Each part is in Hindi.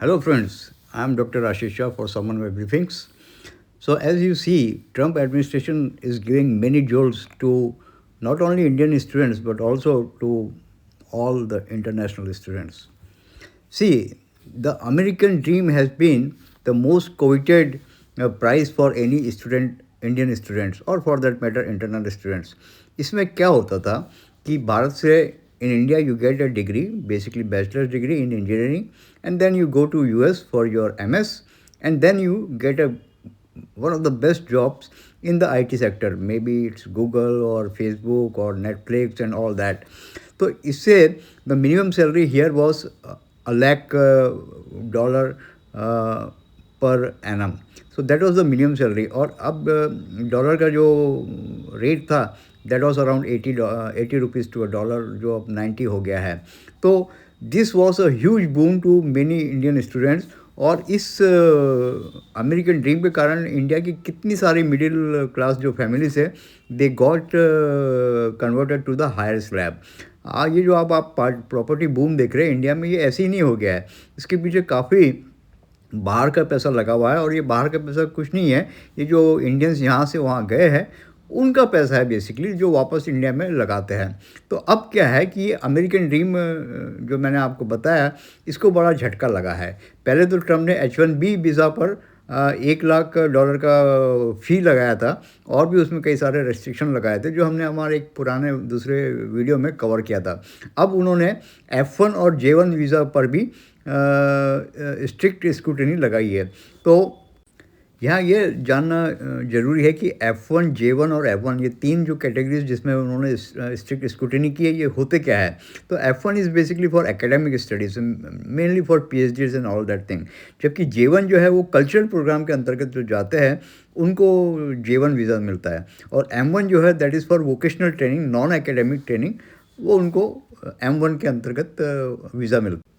Hello friends, I am Dr. Ashish Shah for Someone Briefings. So as you see, Trump administration is giving many jolts to not only Indian students but also to all the international students. See, the American dream has been the most coveted prize for any student, Indian students or for that matter international students. इसमें क्या होता था कि भारत से in India you get a degree, basically bachelor's degree in engineering, and then you go to US for your MS, and then you get a one of the best jobs in the IT sector. Maybe it's Google or Facebook or Netflix and all that. तो इससे the minimum salary here was a lakh dollar per annum. So that was the minimum salary. और अब डॉलर का जो रेट था that was around 80 rupees to a dollar, जो अब 90 हो गया है. तो this was a huge boom to many Indian students. और इस अमेरिकन ड्रीम के कारण इंडिया की कितनी सारी मिडिल क्लास जो फैमिलीज है they got converted to the higher slab. ये जो आप प्रॉपर्टी बूम देख रहे हैं इंडिया में, ये ऐसे ही नहीं हो गया है. इसके पीछे काफ़ी बाहर का पैसा लगा हुआ है. और ये बाहर का पैसा कुछ नहीं है, ये जो इंडियंस यहाँ से वहाँ गए हैं उनका पैसा है बेसिकली, जो वापस इंडिया में लगाते हैं. तो अब क्या है कि ये अमेरिकन ड्रीम जो मैंने आपको बताया, इसको बड़ा झटका लगा है. पहले तो ट्रम्प ने H1B वीज़ा पर $1 लाख का फ़ी लगाया था, और भी उसमें कई सारे रेस्ट्रिक्शन लगाए थे जो हमने हमारे एक पुराने दूसरे वीडियो में कवर किया था. अब उन्होंने F1 और J1 वीज़ा पर भी स्ट्रिक्ट स्क्रूटनी लगाई है. तो यहाँ ये जानना ज़रूरी है कि F1, J1 और F1 ये तीन जो कैटेगरीज जिसमें उन्होंने स्ट्रिक्ट स्क्रूटनी की है, ये होते क्या है. तो F1 is basically for academic studies, mainly for PhDs and all that thing. जबकि J1 जो है वो कल्चरल प्रोग्राम के अंतर्गत जो जाते हैं उनको J1 वीज़ा मिलता है. और M1 जो है that is for vocational training, non academic training, वो उनको M1 के अंतर्गत वीज़ा मिलता है.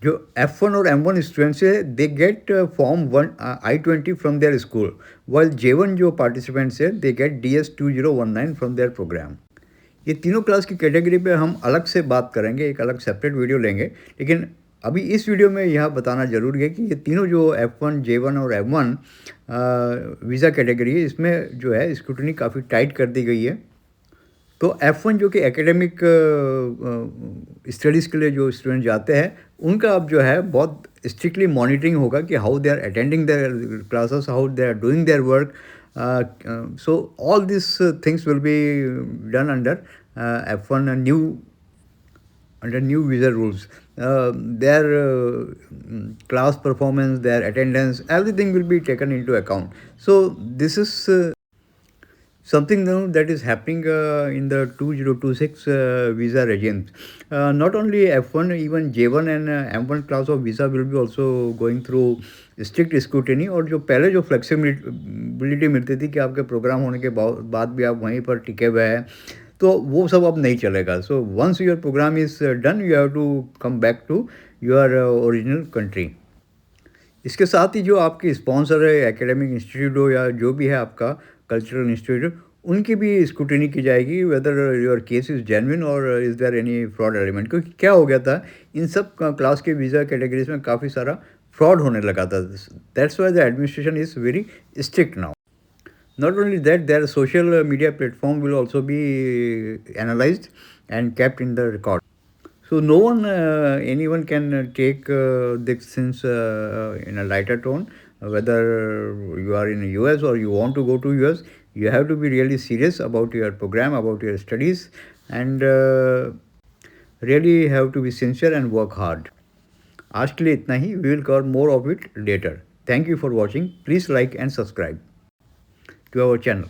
जो F1 और M1 स्टूडेंट्स है they get form I-20 from their school, while J1 जो पार्टिसिपेंट्स है they get DS-2019 from their program. ये तीनों क्लास की कैटेगरी पे हम अलग से बात करेंगे, एक अलग सेपरेट वीडियो लेंगे. लेकिन अभी इस वीडियो में यह बताना ज़रूरी है कि ये तीनों जो F1, J1 और M1 वीज़ा कैटेगरी है, इसमें जो है स्क्रूटनी काफ़ी टाइट कर दी गई है. तो F1 जो कि एकेडमिक स्टडीज़ के लिए जो स्टूडेंट जाते हैं उनका अब जो है बहुत स्ट्रिक्टली मॉनिटरिंग होगा कि how they are attending their classes, how they are doing their work. So all this things will be done under F1 under new visa rules. Their class performance, their attendance, everything will be taken into account. So this is something new that is happening in the 2026 visa regime. Not only F1, even J1 and M1 class of visa will be also going through strict scrutiny. और जो पहले जो फ्लेक्सिबिलिटी मिलती थी कि आपके प्रोग्राम होने के बाद भी आप वहीं पर टिके हुए हैं, तो वो सब अब नहीं चलेगा. So once your program is done you have to come back to your original country. इसके साथ ही जो आपकी स्पॉन्सर है, एकेडमिक इंस्टीट्यूट हो या जो भी है आपका कल्चरल इंस्टीट्यूट, उनकी भी स्क्रूटनी की जाएगी whether your case is genuine और is there any fraud element. क्योंकि क्या हो गया था, इन सब क्लास के वीज़ा कैटेगरीज में काफ़ी सारा फ्रॉड होने लगा था. That's why the administration is very strict now. Not only that, their social media platform will also be analyzed and kept in the record. So no one, anyone can take this things in a lighter tone. Whether you are in the US or you want to go to US, you have to be really serious about your program, about your studies, and really have to be sincere and work hard. आज के लिए इतना ही. We will cover more of it later. Thank you for watching. Please like and subscribe to our channel.